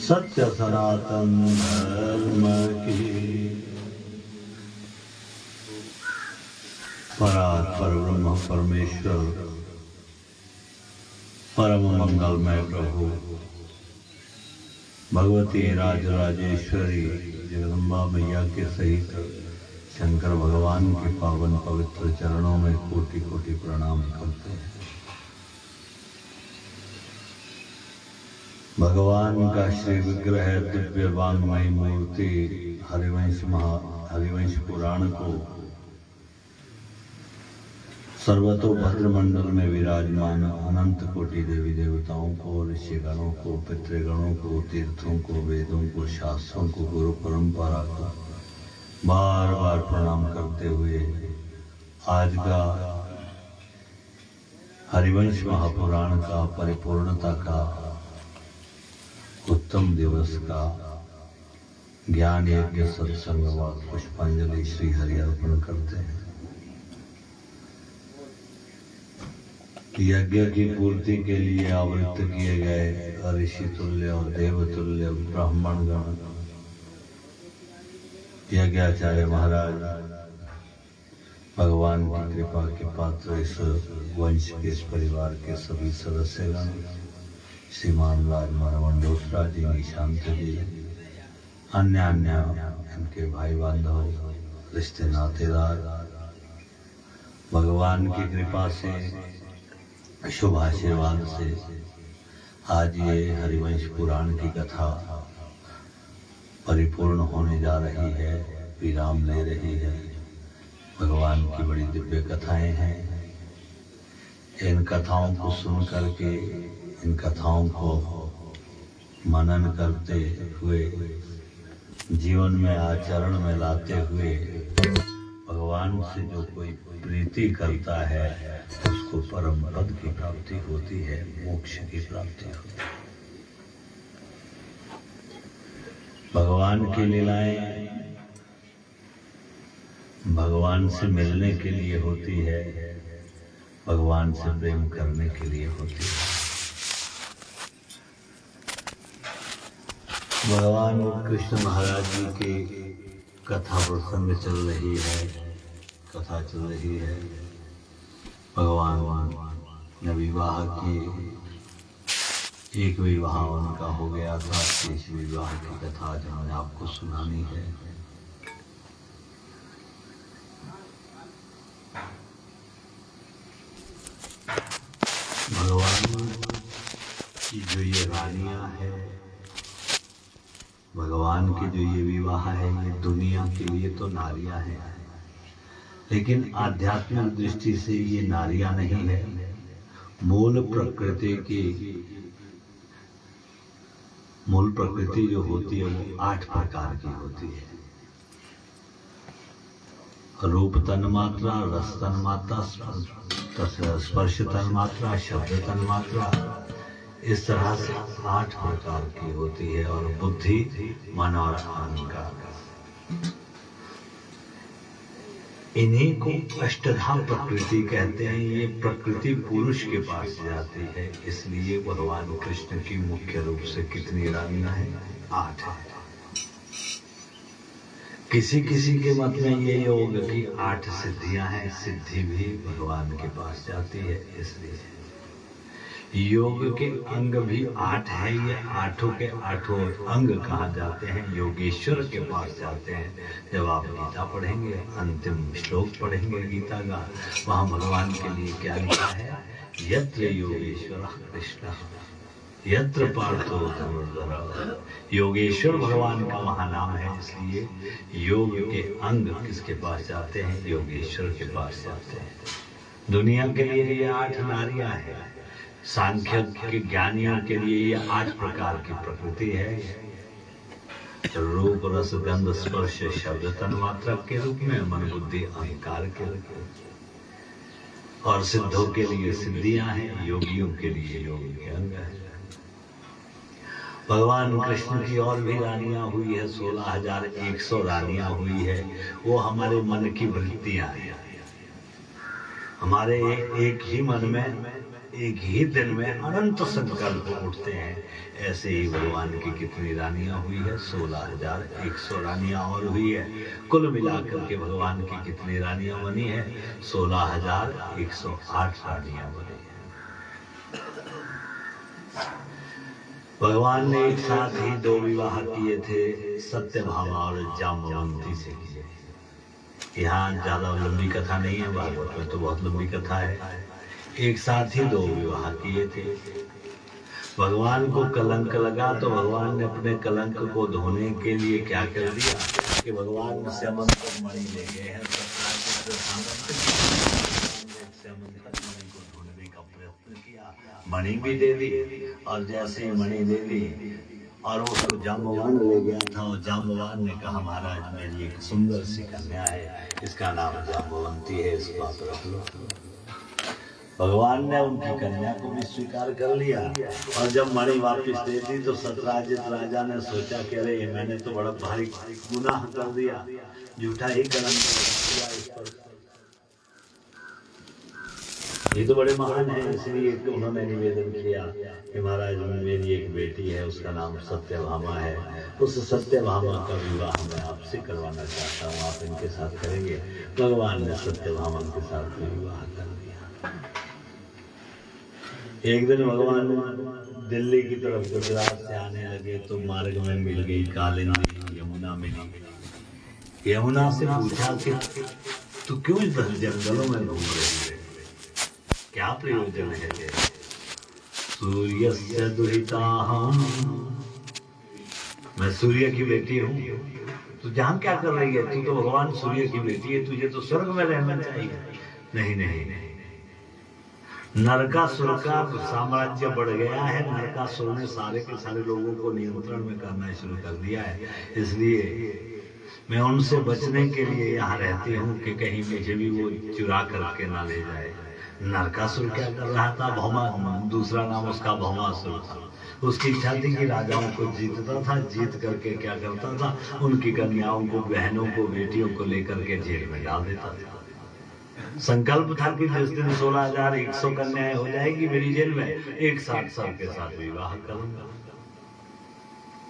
सत्य सनातन धर्म की परात्पर ब्रह्म परमेश्वर परम मंगलमय प्रभु भगवती राजराजेश्वरी जगदम्बा मैया के सहित शंकर भगवान के पावन पवित्र चरणों में कोटि कोटि प्रणाम करते हैं। भगवान का श्री विग्रह दिव्य वांगमयी मूर्ति हरिवंश पुराण को सर्वतोभद्र मंडल में विराजमान अनंत कोटि देवी देवताओं को, ऋषिगणों को, पितृगणों को, तीर्थों को, वेदों को, शास्त्रों को, गुरु परंपरा को बार बार प्रणाम करते हुए आज का हरिवंश महापुराण का परिपूर्णता का उत्तम दिवस का ज्ञान यज्ञ सत्संग व पुष्पांजलि श्री हरि अर्पण करते हैं। यज्ञ की पूर्ति के लिए आवृत्त किए गए ऋषि तुल्य और देवतुल्य ब्राह्मण गण, यज्ञाचार्य महाराज, भगवान की कृपा के पात्र इस वंश के, इस परिवार के सभी सदस्यगण, श्रीमान राजमारा मंडोत्रा जी, निशांत जी, अन्य इनके भाई बांधव, रिश्ते नातेदार, भगवान की कृपा से, शुभ आशीर्वाद से आज ये हरिवंश पुराण की कथा परिपूर्ण होने जा रही है, विराम ले रही है। भगवान की बड़ी दिव्य कथाएं हैं। इन कथाओं को सुन करके, इन कथाओं को मनन करते हुए, जीवन में आचरण में लाते हुए भगवान से जो कोई प्रीति करता है उसको परम पद की प्राप्ति होती है, मोक्ष की प्राप्ति होती है। भगवान की लीलाएं भगवान से मिलने के लिए होती है, भगवान से प्रेम करने के लिए होती है। भगवान कृष्ण महाराज जी की कथा प्रसंग चल रही है, कथा चल रही है। भगवान ने विवाह की, एक विवाह उनका हो गया था, इस विवाह की कथा आज हमें आपको सुनानी है। भगवान की जो ये रानियां है, भगवान की जो ये विवाह है, ये दुनिया के लिए तो नारियां हैं, लेकिन आध्यात्मिक दृष्टि से ये नारियां नहीं है। मूल प्रकृति जो होती है वो 8 प्रकार की होती है। रूप तन्मात्रा, रस तन्मात्रा, स्पर्श तन्मात्रा, शब्द तन्मात्रा, इस तरह से 8 प्रकार की होती है। और बुद्धि, मन और अहंकार, इन्हीं को अष्टधा प्रकृति कहते हैं। ये प्रकृति पुरुष के पास जाती है, इसलिए भगवान कृष्ण की मुख्य रूप से कितनी रानियां हैं? 8 है। किसी किसी के मत में ये योग की 8 सिद्धियां हैं, सिद्धि भी भगवान के पास जाती है। इसलिए योग के अंग भी 8 है। ये 8 के 8 अंग कहाँ जाते हैं? योगेश्वर के पास जाते हैं। जब आप गीता पढ़ेंगे, अंतिम श्लोक पढ़ेंगे गीता का, वहाँ भगवान के लिए क्या लिखा है? यत्र योगेश्वर कृष्ण यत्र पार्थो धनुर्धर। योगेश्वर भगवान का वहाँ नाम है, इसलिए योग के अंग किसके पास जाते हैं? योगेश्वर के पास जाते हैं। दुनिया के लिए ये 8 नारियां हैं। सांख्य के ज्ञानियों के लिए ये 8 प्रकार की प्रकृति है। रूप, रस, गंध, स्पर्श, शब्द तन्मात्रा के रूप में, मन, बुद्धि, अहंकार के रूप में। और सिद्धों के लिए सिद्धियां हैं, योगियों के लिए योग के अंग है। भगवान कृष्ण की और भी रानियां हुई है, 16,100 रानियां हुई है। वो हमारे मन की वृत्तियां हैं। हमारे एक ही मन में एक ही दिन में अनंत संकल्प उठते हैं। ऐसे ही भगवान की कितनी रानियां हुई है? 16,100 रानियां और हुई है। कुल मिलाकर के भगवान की कितनी रानियां बनी है? 16,108 रानियां बनी है। भगवान ने एक साथ ही 2 विवाह किए थे, सत्यभामा और जाम्बवंती से किए। यहाँ ज्यादा लंबी कथा नहीं है, भागवत में तो बहुत लंबी कथा है। एक साथ ही 2 विवाह किए थे। भगवान को कलंक लगा तो भगवान ने अपने कलंक को धोने के लिए क्या कर दिया कि भगवान श्यामंत मणि ले गए हैं। मणि को ढूंढने का प्रयत्न किया, मणि भी दे दी, और जैसे ही मणि दे दी और उसको जाम्बवान ले गया था, और जाम्बवान ने कहा महाराज मेरी एक सुंदर सी कन्या है, इसका नाम जाम्बवंती है, इसको आप रख लो। भगवान ने उनकी कन्या को भी स्वीकार कर लिया, और जब मणि वापस दे दी तो सतराजित राजा ने सोचा कि अरे मैंने तो बड़ा भारी गुनाह कर दिया, झूठा ही कलंक किया इस पर। ये तो बड़े महान है, इसलिए तो उन्होंने निवेदन किया कि महाराज मेरी एक बेटी है, उसका नाम सत्यभामा है, उस सत्यभामा का विवाह मैं आपसे करवाना चाहता हूँ, आप इनके साथ करेंगे? भगवान ने सत्यभामा के साथ विवाह कर दिया। एक दिन भगवान दिल्ली की तरफ गुजरात से आने लगे तो मार्ग में मिल गई कालिंदी, यमुना मिली। यमुना से पूछा कि तू क्यों इस जंगलों में घूम रही है, क्या प्रयोजन है? सूर्यस्य दुहिताहं, मैं सूर्य की बेटी हूँ। तू जहाँ क्या कर रही है? तू तो भगवान सूर्य की बेटी है, तुझे तो स्वर्ग में रहना चाहिए। नहीं नहीं नहीं, नरकासुर का साम्राज्य बढ़ गया है। नरकासुर ने सारे के सारे लोगों को नियंत्रण में करना शुरू कर दिया है, इसलिए मैं उनसे बचने के लिए यहाँ रहती हूँ कि कहीं मुझे भी वो चुरा करके ना ले जाए। नरकासुर क्या कर रहा था? भौमा, दूसरा नाम उसका भौमासुर था। उसकी इच्छा थी कि राजाओं को जीतता था, जीत करके क्या करता था, उनकी कन्याओं को, बहनों को, बेटियों को लेकर के जेल में डाल देता था। संकल्प था कि जिस दिन 16,100 कन्याएं हो जाएगी मेरी जेल में, एक साथ सबके साथ विवाह करूंगा।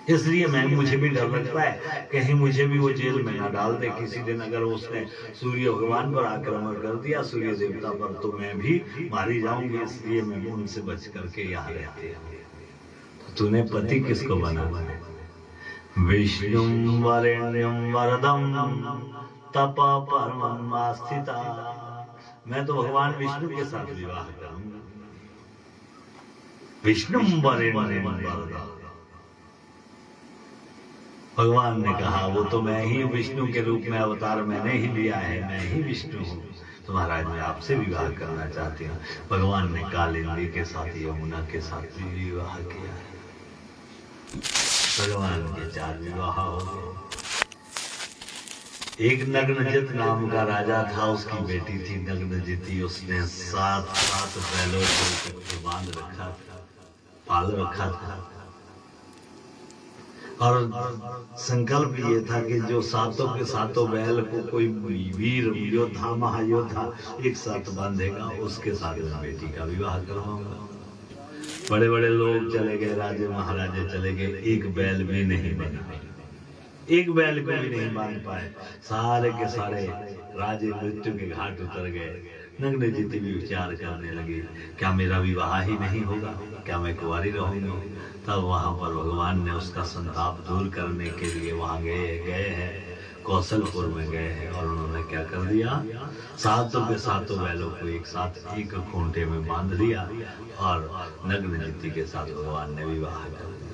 इसलिए मुझे भी डर लगता है कहीं मुझे भी वो जेल में ना डाल दे। किसी दिन अगर उसने सूर्य भगवान पर आक्रमण कर दिया, सूर्य देवता पर, तो मैं भी मारी जाऊंगी। इसलिए मैं उनसे बच करके यहाँ रहती हूँ। तो तूने पति किसको बना? विष्णुं वरेण्यं वरदं तप परमं आस्थिता। मैं तो भगवान विष्णु के साथ विवाह करूंगा। विष्णुं वरेण्यं वरदं, भगवान ने कहा वो तो मैं ही विष्णु के रूप में अवतार मैंने ही लिया है, मैं ही विष्णु हूँ। तो महाराज मैं आपसे विवाह करना चाहती हूँ। भगवान ने कालिंदी के साथ, यमुना के साथ भी विवाह किया है। भगवान के 4 विवाह हो गए। एक नग्नजित नाम का राजा था, उसकी बेटी थी नग्नजिती। उसने 7 बैलों को बांध रखा था, पाल रखा था, और संकल्प ये था कि जो 7 के 7 बैल को कोई वीर योद्धा, महायोद्धा एक साथ बांधेगा, उसके साथ मैं बेटी का विवाह करवाऊंगा। बड़े बड़े लोग चले गए, राजे महाराजे चले गए, एक बैल भी नहीं बना, एक बैल को भी नहीं बांध पाए। सारे के सारे राजे मृत्यु के घाट उतर गए। नग्नजिती भी विचार करने लगी, क्या मेरा विवाह ही नहीं होगा, क्या मैं कुंवारी रहूंगी? तब वहां पर भगवान ने उसका संताप दूर करने के लिए वहां गए हैं, कौशलपुर में गए हैं, और उन्होंने क्या कर दिया, 7 के 7 बैलों को एक साथ एक खूंटे में बांध लिया, और नग्नजिती के साथ भगवान ने विवाह कर दिया।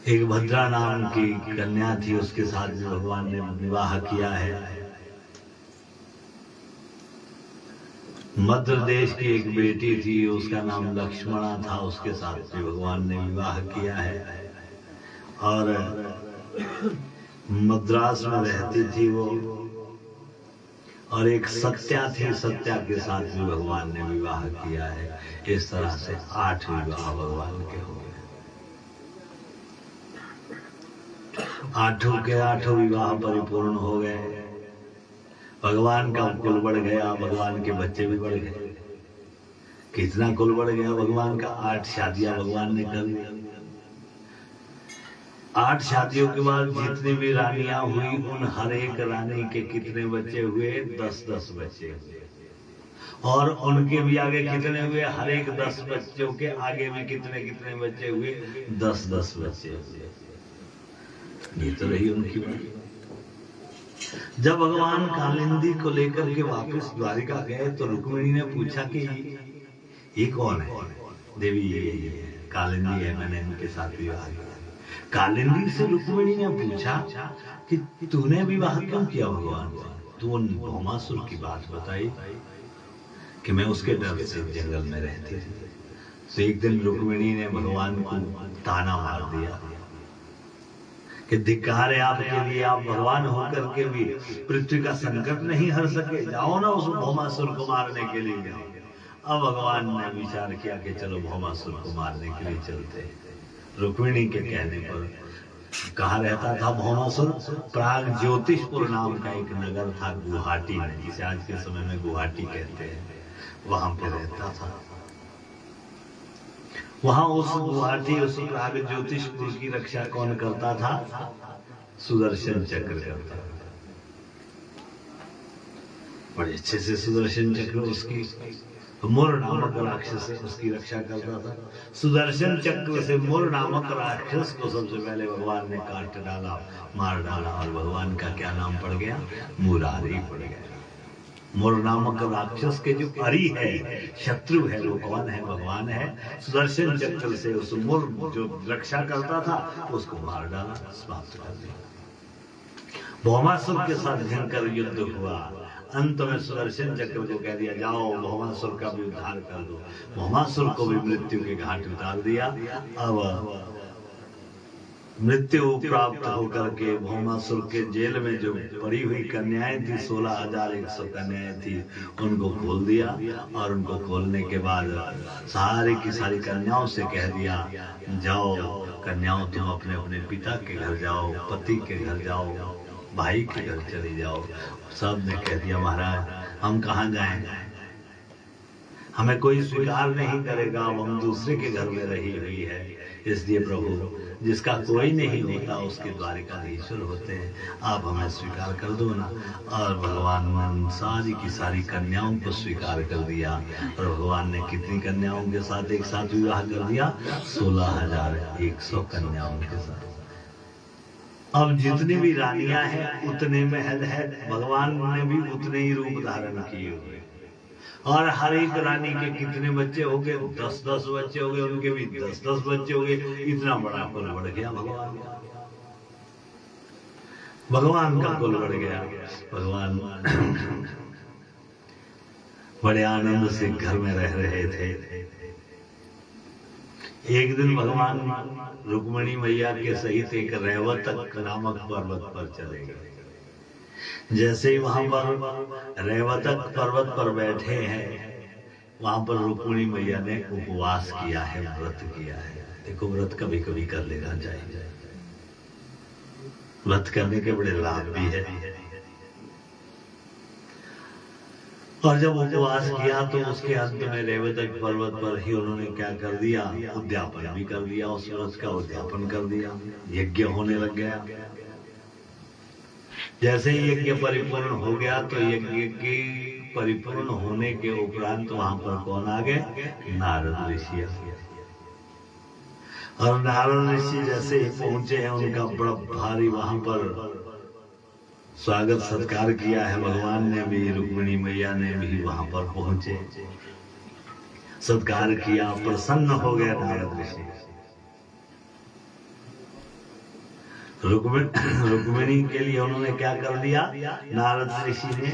एक भद्रा नाम की कन्या थी, उसके साथ भी भगवान ने विवाह किया है। मध्य देश की एक बेटी थी, उसका नाम लक्ष्मणा था, उसके साथ भी भगवान ने विवाह किया है। और मद्रास में रहती थी वो, और एक सत्या थी, सत्या के साथ भी भगवान ने विवाह किया है। इस तरह से 8 विवाह भगवान के हो गए। 8 के 8 विवाह परिपूर्ण हो गए। भगवान का कुल बढ़ गया, भगवान के बच्चे भी बढ़ गए। कितना कुल बढ़ गया भगवान का। 8 शादियां भगवान ने कर दी। 8 शादियों के बाद जितनी भी रानियां हुई उन हर एक रानी के कितने बच्चे हुए? 10-10 बच्चे हुए। और उनके भी आगे कितने हुए? हर एक 10 बच्चों के आगे भी कितने कितने बच्चे हुए? 10-10 बच्चे हुए। ये तो रही उनकी बात। जब भगवान कालिंदी को लेकर के वापस द्वारिका गए तो रुक्मिणी ने पूछा कि ये कौन है? देवी ये कालिंदी है, मैंने इनके साथ विवाह किया। कालिंदी से रुक्मिणी ने पूछा कि तूने विवाह क्यों किया भगवान से? तू भौमासुर की बात बताई कि मैं उसके डर से जंगल में रहती थी। तो एक दिन रुक्मिणी ने भगवान को ताना मार दिया कि धिक्कार है आपके लिए, आप भगवान होकर के भी पृथ्वी का संकट नहीं हर सके। जाओ ना उस भौमासुर को मारने के लिए जाओ। अब भगवान ने विचार किया कि चलो भौमासुर को मारने के लिए चलते हैं। रुक्मिणी के कहने पर कहाँ रहता था भौमासुर? प्राग ज्योतिषपुर नाम का एक नगर था गुवाहाटी में, जिसे आज के समय में गुवाहाटी कहते हैं, वहां पे रहता था। वहां उस गुवाहाटी उस प्राग ज्योतिषपुर की रक्षा कौन करता था? सुदर्शन चक्र करता था। बड़े अच्छे से सुदर्शन चक्र उसकी मुर नामक राक्षस उसकी रक्षा करता था। सुदर्शन चक्र से मुर नामक राक्षस को सबसे पहले भगवान ने काट डाला, मार डाला, और भगवान का क्या नाम पड़ गया? मुरारी पड़ गया। मुर नामक राक्षस के जो अरी है, शत्रु है, वो कौन है? भगवान है। सुदर्शन चक्र से उस मुर जो रक्षा करता था उसको मार डाला, समाप्त कर दिया। भौमासुर के साथ भयंकर युद्ध हुआ। अंत में सुदर्शन चक्र को कह दिया जाओ भौमासुर का भी उद्धार कर दो। भौमासुर को भी मृत्यु के घाट उतार दिया। अब मृत्यु प्राप्त होकर के भौमासुर के जेल में जो पड़ी हुई कन्याएं थी, 16,100 कन्याएं थी, उनको खोल दिया। और उनको खोलने के बाद सारी की सारी कन्याओं से कह दिया जाओ कन्याओं तुम अपने अपने पिता के घर जाओ, पति के घर जाओ, भाई के घर चली जाओ। सब ने कह दिया महाराज हम कहाँ जाएं, हमें कोई स्वीकार नहीं करेगा, हम दूसरे के घर में रही हुई है। इसलिए प्रभु जिसका कोई नहीं होता उसके द्वारिकाधीश्वर होते हैं, आप हमें स्वीकार कर दो ना। और भगवान ने सारी की सारी कन्याओं को स्वीकार कर दिया। और भगवान ने कितनी कन्याओं के साथ एक साथ विवाह कर दिया? 16,100 कन्याओं के साथ। अब जितनी भी रानियां हैं उतने महल है, भगवान ने भी उतने ही रूप धारण किए हुए। और हर एक रानी के कितने बच्चे हो गए? 10-10 बच्चे हो गए, उनके भी 10-10 बच्चे हो गए। इतना बड़ा कुल बढ़ गया भगवान का। भगवान का कुल बढ़ गया। भगवान बड़े आनंद से घर में रह रहे थे। एक दिन भगवान रुक्मिणी मैया के सहित एक रेवतक नामक पर्वत पर चले गए। जैसे ही वहां पर रेवतक पर्वत पर बैठे हैं, वहां पर रुक्मिणी मैया ने उपवास किया है, व्रत किया है। देखो व्रत कभी कभी कर लेना चाहिए, व्रत करने के बड़े लाभ भी है। और जब उपवास किया तो उसके अंत में रेवतक पर्वत पर ही उन्होंने क्या कर दिया? उद्यापन भी कर दिया, उस व्रत का उद्यापन कर दिया। यज्ञ होने लग गया। जैसे ही यज्ञ परिपूर्ण हो गया तो यज्ञ के परिपूर्ण होने के उपरांत वहां पर कौन आ गए? नारद ऋषि। और नारद ऋषि जैसे ही पहुंचे हैं, उनका बड़ा भारी वहां पर स्वागत सत्कार किया है। भगवान ने भी, रुक्मिणी मैया ने भी वहां पर पहुंचे, सत्कार किया, प्रसन्न हो गए नारद ऋषि। रुक्मिणी के लिए उन्होंने क्या कर दिया? नारद ऋषि ने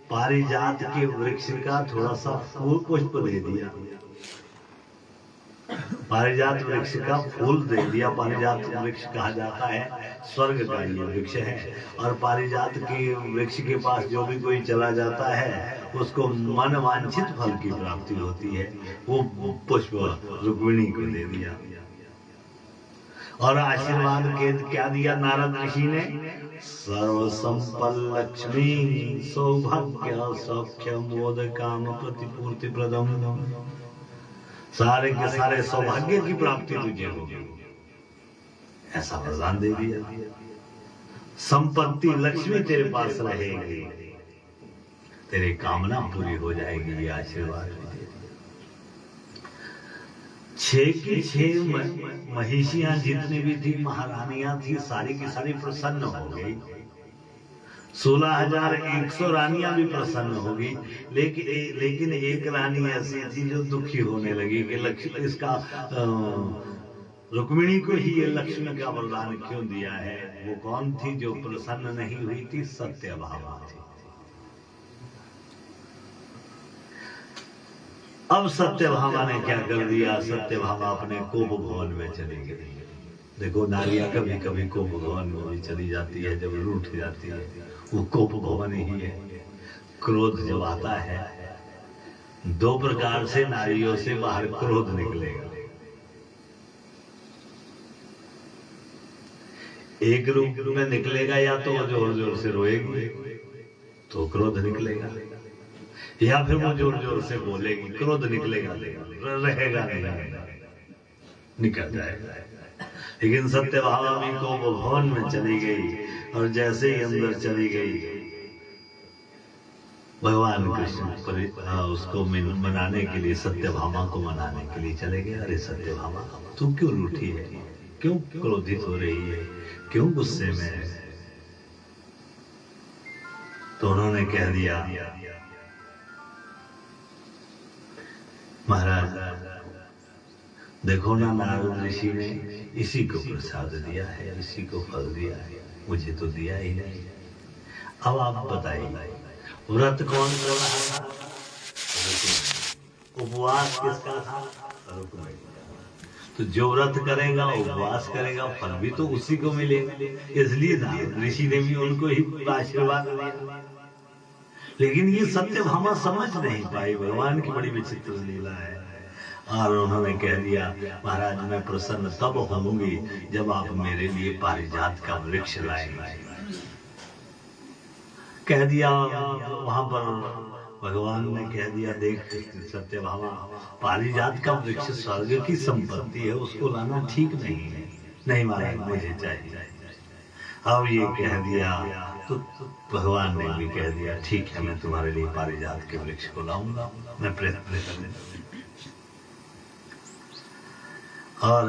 पारिजात के वृक्ष का थोड़ा सा फूल पुष्प दे दिया। पारिजात वृक्ष का फूल दे दिया। पारिजात वृक्ष कहा जाता है स्वर्ग का ये वृक्ष है। और पारिजात के वृक्ष के पास जो भी कोई चला जाता है उसको मन वांछित फल की प्राप्ति होती है। वो पुष्प रुक्मिणी को दे दिया। और आशीर्वाद के क्या दिया नारद ऋषि ने? सर्व संपल लक्ष्मी सौभाग्य सौख्य मोद काम प्रतिपूर्ति प्रदम, सारे के सारे सौभाग्य की प्राप्ति तुझे होगी, ऐसा वरदान दे दिया। संपत्ति लक्ष्मी तेरे पास रहेगी, तेरी कामना पूरी हो जाएगी, ये आशीर्वाद भी दे दिया। 6 की 6 महिषियां जितनी भी थी, महारानियां थी, सारी की सारी प्रसन्न हो गई। 16,100 रानियां भी प्रसन्न होगी, लेकिन एक रानी ऐसी थी जो दुखी होने लगी कि लक्ष्मी इसका रुक्मिणी को ही ये लक्ष्मी का वरदान क्यों दिया है। वो कौन थी जो प्रसन्न नहीं हुई थी? सत्यभामा थी। अब सत्यभामा ने क्या कर दिया? सत्यभामा अपने कोप भवन में चली गई। देखो नारियां कभी कभी कोप भवन में भी चली जाती है, जब रूठ जाती है, वो कोप भवन ही है। क्रोध जब आता है, 2 प्रकार से नारियों से बाहर क्रोध निकलेगा। एक रूप में निकलेगा, या तो जोर जोर से रोएगी तो क्रोध निकलेगा, या फिर वो जोर जोर से बोलेगी, क्रोध निकलेगा, रहेगा नहीं, निकल जाएगा। लेकिन सत्यभामा भी को भवन में चली गई, और जैसे ही अंदर चली गई, भगवान कृष्ण उसको मनाने के लिए, सत्यभामा को मनाने के लिए चले गए। अरे सत्यभामा, तू क्यों रूठी है, क्यों क्रोधित हो रही है, क्यों गुस्से में है? तो उन्होंने कह दिया, महाराज देखो ना, नारद ऋषि ने इसी को प्रसाद दिया है, इसी को फल दिया है, मुझे तो दिया ही नहीं। अब आप बताइए, व्रत कौन कर रहा था? उपवास किसका था? रुक्मिणी। तो जो व्रत करेगा, उपवास करेगा, फल भी तो उसी को मिलेगा। इसलिए नारद ऋषि ने भी उनको ही आशीर्वाद दिया। लेकिन ये सत्यभामा समझ नहीं पाई, भगवान की बड़ी विचित्र लीला है। और उन्होंने कह दिया, महाराज मैं प्रसन्न तब होंगी जब आप मेरे लिए पारिजात का वृक्ष लाएंगे। कह दिया, वहां पर भगवान ने कह दिया, देख सत्यभामा, पारिजात का वृक्ष स्वर्ग की संपत्ति है, उसको लाना ठीक नहीं है। नहीं महाराज, मुझे चाहिए। अब ये कह दिया तो भगवान ने भी कह दिया, ठीक है, मैं तुम्हारे लिए पारिजात के वृक्ष को लाऊंगा, मैं प्रयत्न करूंगा। और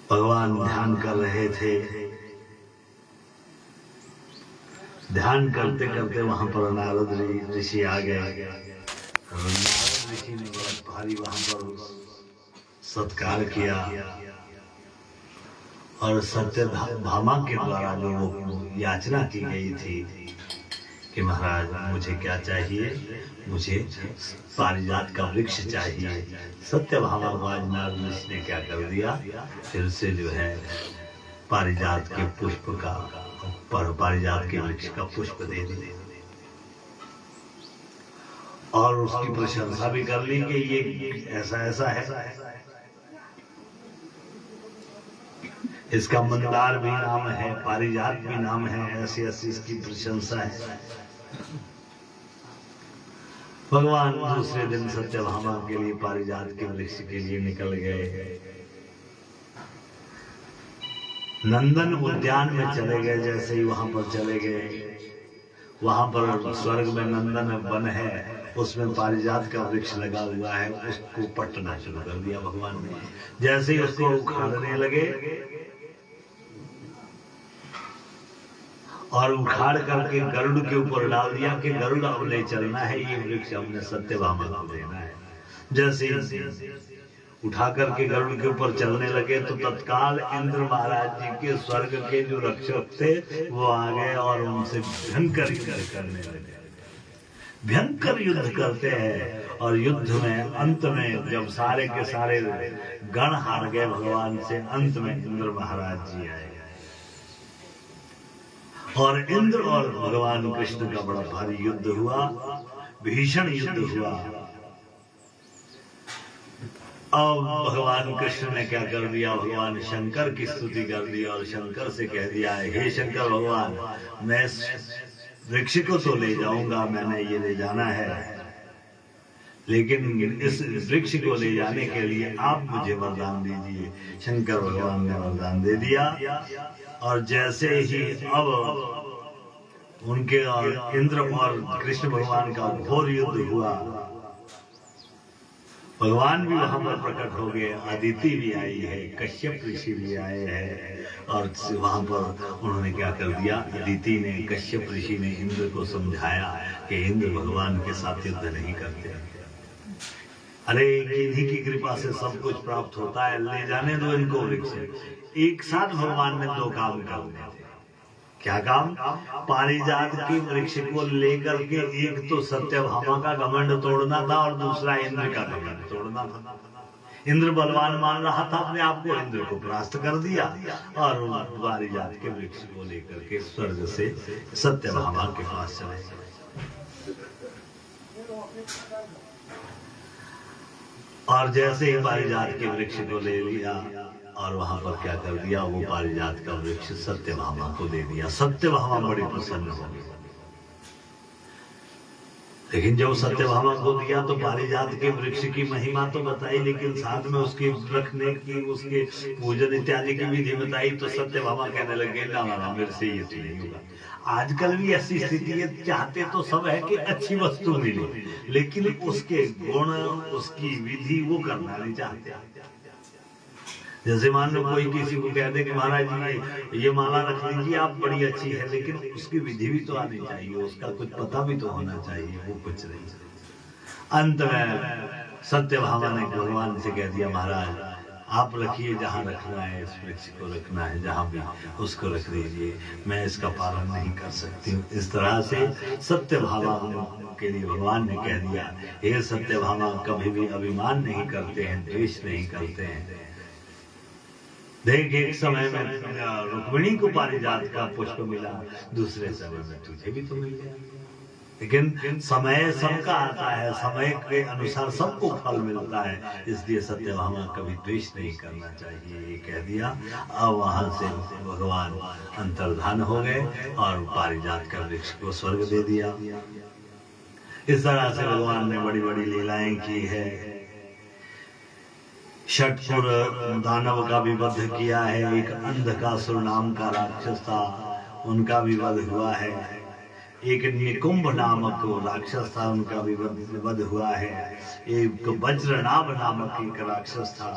भगवान ध्यान कर रहे थे। ध्यान करते करते वहां पर नारद ऋषि आ गए। नारद ऋषि ने बहुत भारी वहां पर सत्कार किया, और सत्यभामा के द्वारा जो याचना की गई थी कि महाराज मुझे क्या चाहिए, मुझे पारिजात का वृक्ष चाहिए। सत्यभामा को आज नारद ऋषि ने क्या कर दिया, फिर से जो है पारिजात के पुष्प का, पारिजात के वृक्ष का पुष्प दे दिया, और उसकी प्रशंसा भी कर ली कि ये ऐसा ऐसा है। इसका मंदार भी नाम है, पारिजात भी नाम है, ऐसी ऐसी इसकी प्रशंसा है। भगवान दूसरे दिन सत्यभामा के लिए पारिजात के वृक्ष के लिए निकल गए। नंदन उद्यान में चले गए। जैसे ही वहां पर चले गए, वहां पर स्वर्ग में नंदन वन है, उसमें पारिजात का वृक्ष लगा हुआ है, उसको पटना शुरू कर दिया भगवान ने। जैसे ही उसको उखाड़ने लगे, और उखाड़ करके गरुड़ के ऊपर डाल दिया कि गरुड़ अब ले चलना है, ये वृक्ष हमने सत्यभामा को देना है। जैसे उठा करके गरुड़ के ऊपर चलने लगे, तो तत्काल इंद्र महाराज जी के स्वर्ग के जो रक्षक थे वो आ गए और उनसे भयंकर युद्ध करने लगे। भयंकर युद्ध करते हैं, और युद्ध में अंत में जब सारे के सारे गण हार गए भगवान से, अंत में इंद्र महाराज जी आए, और इंद्र और भगवान कृष्ण का बड़ा भारी युद्ध हुआ, भीषण युद्ध हुआ। अब भगवान कृष्ण ने क्या कर दिया, भगवान शंकर की स्तुति कर दी और शंकर से कह दिया, हे शंकर भगवान, मैं वृक्ष को तो ले जाऊंगा, मैंने ये ले जाना है, लेकिन इस वृक्ष को ले जाने के लिए आप मुझे वरदान दीजिए। शंकर भगवान ने वरदान दे दिया और जैसे ही अब उनके और इंद्र और कृष्ण भगवान का घोर युद्ध हुआ, भगवान भी वहां पर प्रकट हो गए, अदिति भी आई है, कश्यप ऋषि भी आए हैं और वहां पर उन्होंने क्या कर दिया, अदिति ने, कश्यप ऋषि ने इंद्र को समझाया कि इंद्र भगवान के साथ युद्ध नहीं करते, अरे इन्हीं की कृपा से सब कुछ प्राप्त होता है, ले जाने दो इनको वृक्ष। एक साथ भगवान ने दो काम कर दिए थे। क्या काम? पारिजात की वृक्ष को लेकर के एक तो सत्यभामा का घमंड तोड़ना था और दूसरा इंद्र का घमंड तोड़ना था। इंद्र बलवान मान रहा था अपने आप को, इंद्र को परास्त कर दिया और पारिजात के वृक्ष को लेकर के स्वर्ग से सत्यभामा के पास चले। और जैसे ही पारिजात के वृक्ष को ले लिया और वहां पर क्या कर दिया, वो पारिजात का वृक्ष सत्यभामा को दे दिया। सत्यभामा बड़ी प्रसन्न हो गई, लेकिन जब सत्यभामा को दिया तो पारिजात के वृक्ष की महिमा तो बताई, लेकिन साथ में उसकी रखने की, उसके पूजन इत्यादि की विधि बताई। तो सत्यभामा कहने लगे, ना मेरे से ये नहीं होगा। आजकल भी ऐसी स्थिति है, चाहते तो सब है कि अच्छी वस्तु मिले, लेकिन उसके गुण, उसकी विधि वो करना नहीं चाहते। जैसे मान लो कोई किसी को कह दे कि महाराज जी ये माला रख लीजिए आप, बड़ी अच्छी है, लेकिन उसकी विधि भी तो आनी चाहिए, उसका कुछ पता भी तो होना चाहिए, वो कुछ नहीं। अंत में सत्यभामा ने भगवान से कह दिया, महाराज आप रखिए, जहाँ रखना है, इस वृक्ष को रखना है, जहाँ भी उसको रख दीजिए, मैं इसका पालन नहीं कर सकती हूँ। इस तरह से सत्यभामा के लिए भगवान ने कह दिया, हे सत्यभामा, कभी भी अभिमान नहीं करते हैं, द्वेष नहीं करते हैं। देख, एक समय में रुक्मिणी को पारिजात का पुष्प मिला, दूसरे समय में तुझे भी तो मिल गया, लेकिन समय सबका आता है, समय के अनुसार सबको फल मिलता है, इसलिए सत्यभामा कभी द्वेष नहीं करना चाहिए, ये कह दिया। अब वहां से भगवान अंतर्धान हो गए और पारिजात का वृक्ष को स्वर्ग दे दिया। इस तरह से भगवान ने बड़ी बड़ी लीलाएं की है। षटपुर दानव का भी वध किया है, एक अंधकासुर नाम का राक्षस था, उनका भी वध हुआ है। एक निकुंभ नामक राक्षस था, उनका भी वध हुआ है। एक वज्रनाभ नामक एक राक्षस था,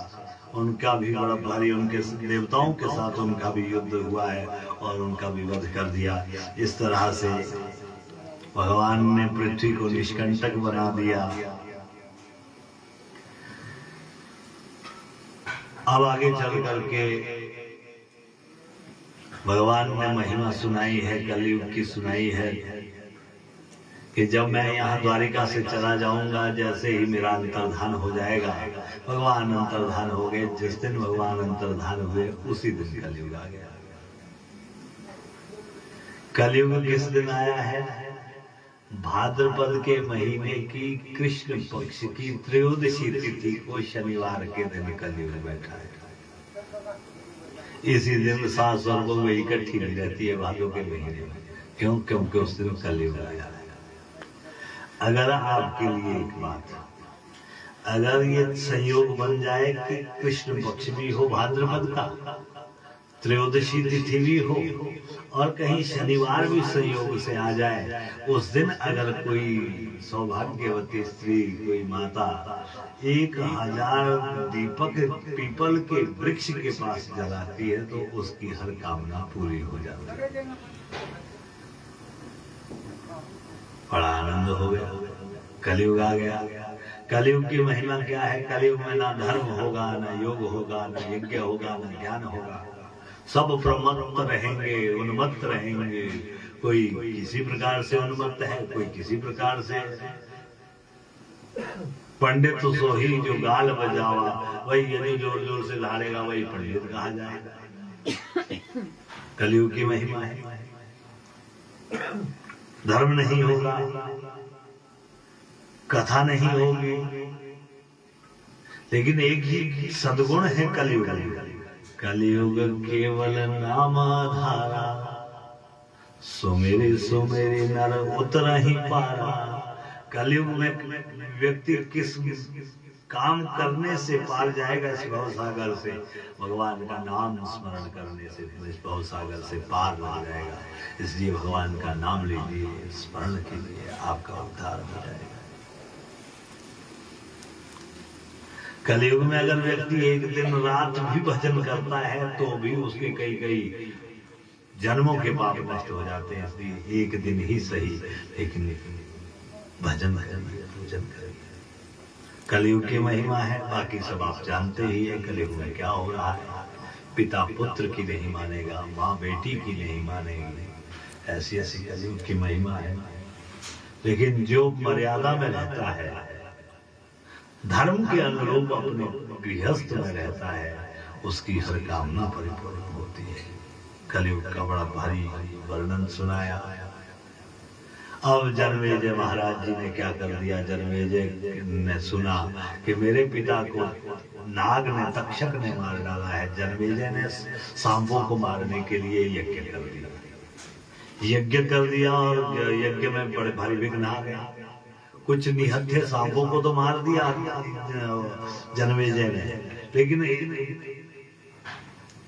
उनका भी बड़ा भारी, उनके देवताओं के साथ उनका भी युद्ध हुआ है और उनका भी वध कर दिया। इस तरह से भगवान ने पृथ्वी को निष्कंटक बना दिया। अब आगे चल करके भगवान ने महिमा सुनाई है, कलयुग की सुनाई है कि जब मैं यहाँ द्वारिका से चला जाऊंगा, जैसे ही मेरा अंतर्धान हो जाएगा, भगवान अंतर्धान हो गए। जिस दिन भगवान अंतर्धान हुए उसी दिन कलयुग आ गया। कलयुग किस दिन आया है? भाद्रपद के महीने की कृष्ण पक्ष की त्रयोदशी तिथि को शनिवार के दिन कलयुग बैठा है। इसी दिन सास और बहू इकट्ठी नहीं रहती है भादों के महीने में। क्यों? क्योंकि उस दिन कलयुग आया है। अगर आपके लिए एक बात, अगर ये संयोग बन जाए कि कृष्ण पक्ष भी हो भाद्रपद का, त्रयोदशी तिथि भी हो और कहीं शनिवार भी संयोग से आ जाए, उस दिन अगर कोई सौभाग्यवती स्त्री, कोई माता 1000 दीपक पीपल के वृक्ष के पास जलाती है तो उसकी हर कामना पूरी हो जाती है। बड़ा आनंद हो गया, कलयुग आ गया। कलयुग की महिमा क्या है? कलयुग में ना धर्म होगा, ना योग होगा, ना यज्ञ होगा, ना ज्ञान होगा, सब प्रमत्त रहेंगे, उन्मत्त रहेंगे। कोई किसी प्रकार से उन्मत्त है, कोई किसी प्रकार से। पंडित तो सो ही जो गाल बजावा, वही यदि जोर जोर से लाड़ेगा वही पंडित कहा जाएगा। कलयुग की महिमा है। धर्म नहीं होगा, कथा नहीं होगी, लेकिन एक ही सद्गुण है कलयुग में। कलयुग केवल नाम आधारा, सुमेरे नर उतर ही पारा। कलयुग में व्यक्ति किस काम करने से पार जाएगा इस भवसागर से? भगवान का नाम स्मरण करने से इस भवसागर से पार लग जाएगा। इसलिए भगवान का नाम लीजिए, स्मरण कीजिए, आपका उद्धार हो जाएगा। कलयुग में अगर व्यक्ति एक दिन रात भी भजन करता है तो भी उसके कई जन्मों के पाप नष्ट हो जाते हैं। इसलिए एक दिन ही सही, लेकिन भजन करिए, पूजन करिए। कलयुग की महिमा है, बाकी सब आप जानते ही है। कलयुग में क्या हो रहा है? पिता पुत्र की नहीं मानेगा, माँ बेटी की नहीं मानेगी, ऐसी ऐसी कलयुग की महिमा है। लेकिन जो मर्यादा में रहता है, धर्म के अनुरूप अपने गृहस्थ में रहता है, उसकी हर कामना परिपूर्ण होती है। कलयुग का बड़ा भारी वर्णन सुनाया। अब जन्मेजय महाराज जी ने क्या कर दिया? जन्मेजय ने सुना कि मेरे पिता को नाग ने, तक्षक ने मार डाला है। जन्मेजय ने सांपों को मारने के लिए यज्ञ कर दिया और यज्ञ में बड़े भारी विघ्न आ गए। कुछ निहत्थे सांपों को तो मार दिया जन्मेजय ने, लेकिन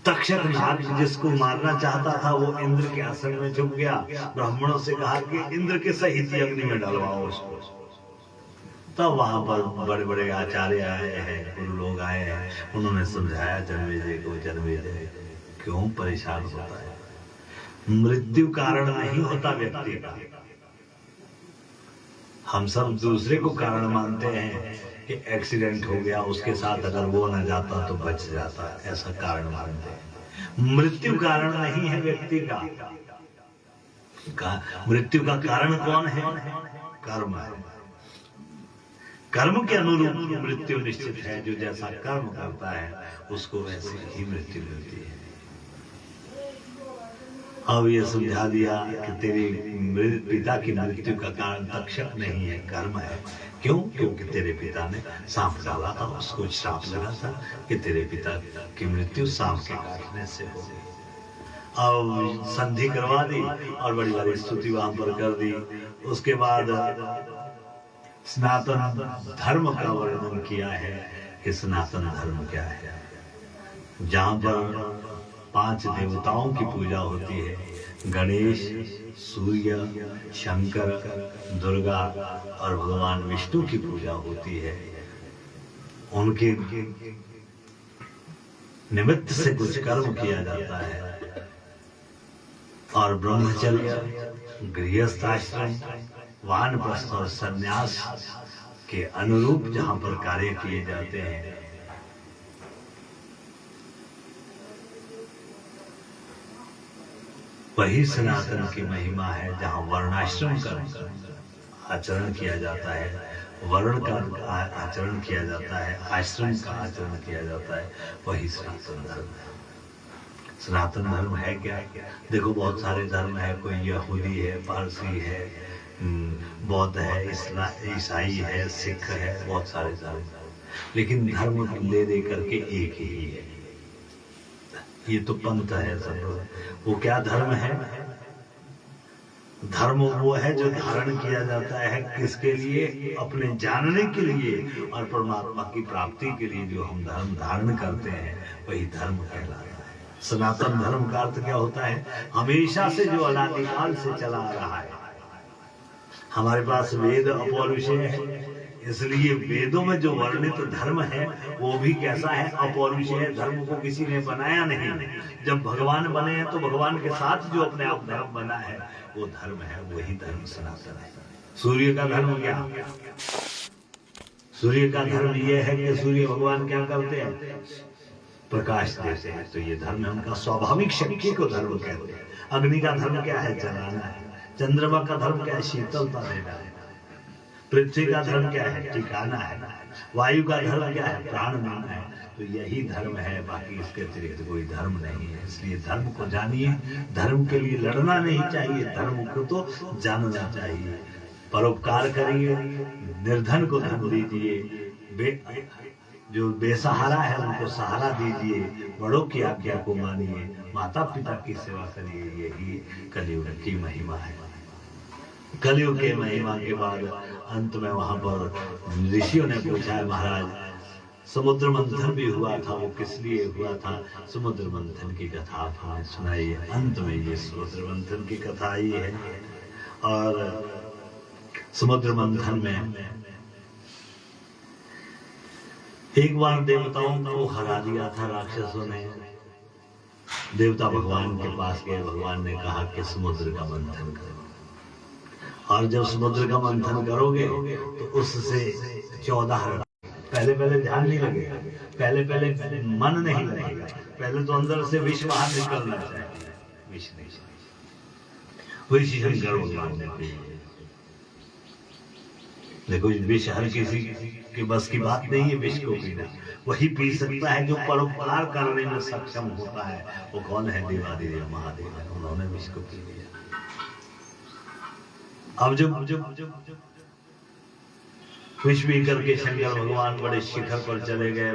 तक्षक नाग जिसको मारना चाहता था वो इंद्र के आसन में छुप गया। ब्राह्मणों से कहा कि इंद्र के सहित अग्नि में डलवाओ उसको। तब वहां पर बड़े बड़े आचार्य आए हैं, गुरु लोग आए हैं, उन्होंने समझाया जन्मेजय को, जन्मेजय क्यों परेशान होता है? मृत्यु कारण नहीं होता व्यक्ति का। हम सब दूसरे को कारण मानते हैं कि एक्सीडेंट हो गया, उसके साथ अगर वो न जाता तो बच जाता, ऐसा कारण मानते हैं। मृत्यु कारण नहीं है व्यक्ति का। मृत्यु का कारण कौन है? कर्म है। कर्म के अनुरूप मृत्यु निश्चित है। जो जैसा कर्म करता है उसको वैसी ही मृत्यु मिलती है। अब ये समझा दिया कि तेरे पिता की मृत्यु का कारण तक्षक नहीं है, कर्म है। क्यों? क्योंकि तेरे पिता ने सांप डाला था, उसको श्राप लगा था कि तेरे पिता की मृत्यु सांप के काटने से होगी। अब संधि करवा दी और बड़ी बड़ी स्तुति वहां पर कर दी। उसके बाद सनातन धर्म का वर्णन किया है कि सनातन धर्म क्या है। जहां पर 5 देवताओं की पूजा होती है, गणेश, सूर्य, शंकर, दुर्गा और भगवान विष्णु की पूजा होती है। उनके निमित्त से कुछ कर्म किया जाता है और ब्रह्मचर्य, गृहस्थ आश्रम, वानप्रस्थ और संन्यास के अनुरूप जहां पर कार्य किए जाते हैं, वही सनातन की महिमा है। जहां वर्णाश्रम का आचरण किया जाता है, वर्ण का आचरण किया जाता है, आश्रम का आचरण किया जाता है, वही सनातन धर्म है। सनातन धर्म है क्या? देखो बहुत सारे धर्म है, कोई यहूदी है, पारसी है, बौद्ध है, ईसाई है, सिख है, बहुत सारे धर्म, लेकिन धर्म ले दे करके एक ही है। ये तो पंथ है सब। वो क्या धर्म है? धर्म वो है जो धारण किया जाता है किसके लिए? अपने जानने के लिए और परमात्मा की प्राप्ति के लिए जो हम धर्म धारण करते हैं वही धर्म कहलाता है। सनातन धर्म का अर्थ क्या होता है? हमेशा से जो अनादिकाल से चला आ रहा है। हमारे पास वेद अपौरुषेय है, इसलिए वेदों में जो वर्णित धर्म है वो भी कैसा है? अपौरुषेय। धर्म को किसी ने बनाया नहीं। जब भगवान बने हैं तो भगवान के साथ जो अपने आप धर्म बना है वो धर्म है, वही धर्म सनातन है। सूर्य का धर्म क्या? सूर्य का धर्म ये है कि सूर्य भगवान क्या करते हैं? प्रकाश देते हैं। तो ये धर्म है उनका, स्वाभाविक शक्ति को धर्म कहते हैं। अग्नि का धर्म क्या है? जलाना है। चंद्रमा का धर्म क्या है? शीतलता देना है। पृथ्वी का धर्म क्या है? टिकाना है। वायु का धर्म क्या है? प्राण देना है। तो यही धर्म है, बाकी इसके अतिरिक्त कोई धर्म नहीं है। इसलिए धर्म को जानिए। धर्म के लिए लड़ना नहीं चाहिए, धर्म को तो जानना चाहिए। परोपकार करिए, निर्धन को धन दीजिए, जो बेसहारा है उनको सहारा दीजिए, बड़ों की आज्ञा को मानिए, माता पिता की सेवा करिए। यही कलयुग की महिमा है। कलयुग के महिमा के बाद अंत में वहां पर ऋषियों ने पूछा है, महाराज समुद्र मंथन भी हुआ था, वो किस लिए हुआ था? समुद्र मंथन की कथा आप हमें सुनाइए। अंत में ये समुद्र मंथन की कथा आई है। और समुद्र मंथन में एक बार देवताओं को हरा दिया था राक्षसों ने। देवता भगवान के पास गए, भगवान ने कहा कि समुद्र का मंथन करो, और जब समुद्र का मंथन करोगे तो उससे 14 पहले ध्यान नहीं लगेगा, पहले मन नहीं लगेगा, पहले तो अंदर से विष बाहर निकलना चाहिए। विष नहीं, विष शंकर भगवान ने देखो, विष हर किसी के बस की बात नहीं है। विष को पीना वही पी सकता है जो परोपकार करने में सक्षम होता है। वो कौन है? देवादिदेव महादेव है, उन्होंने विष को पी लिया। अब जब विष पी करके शंकर भगवान बड़े शिखर पर चले गए,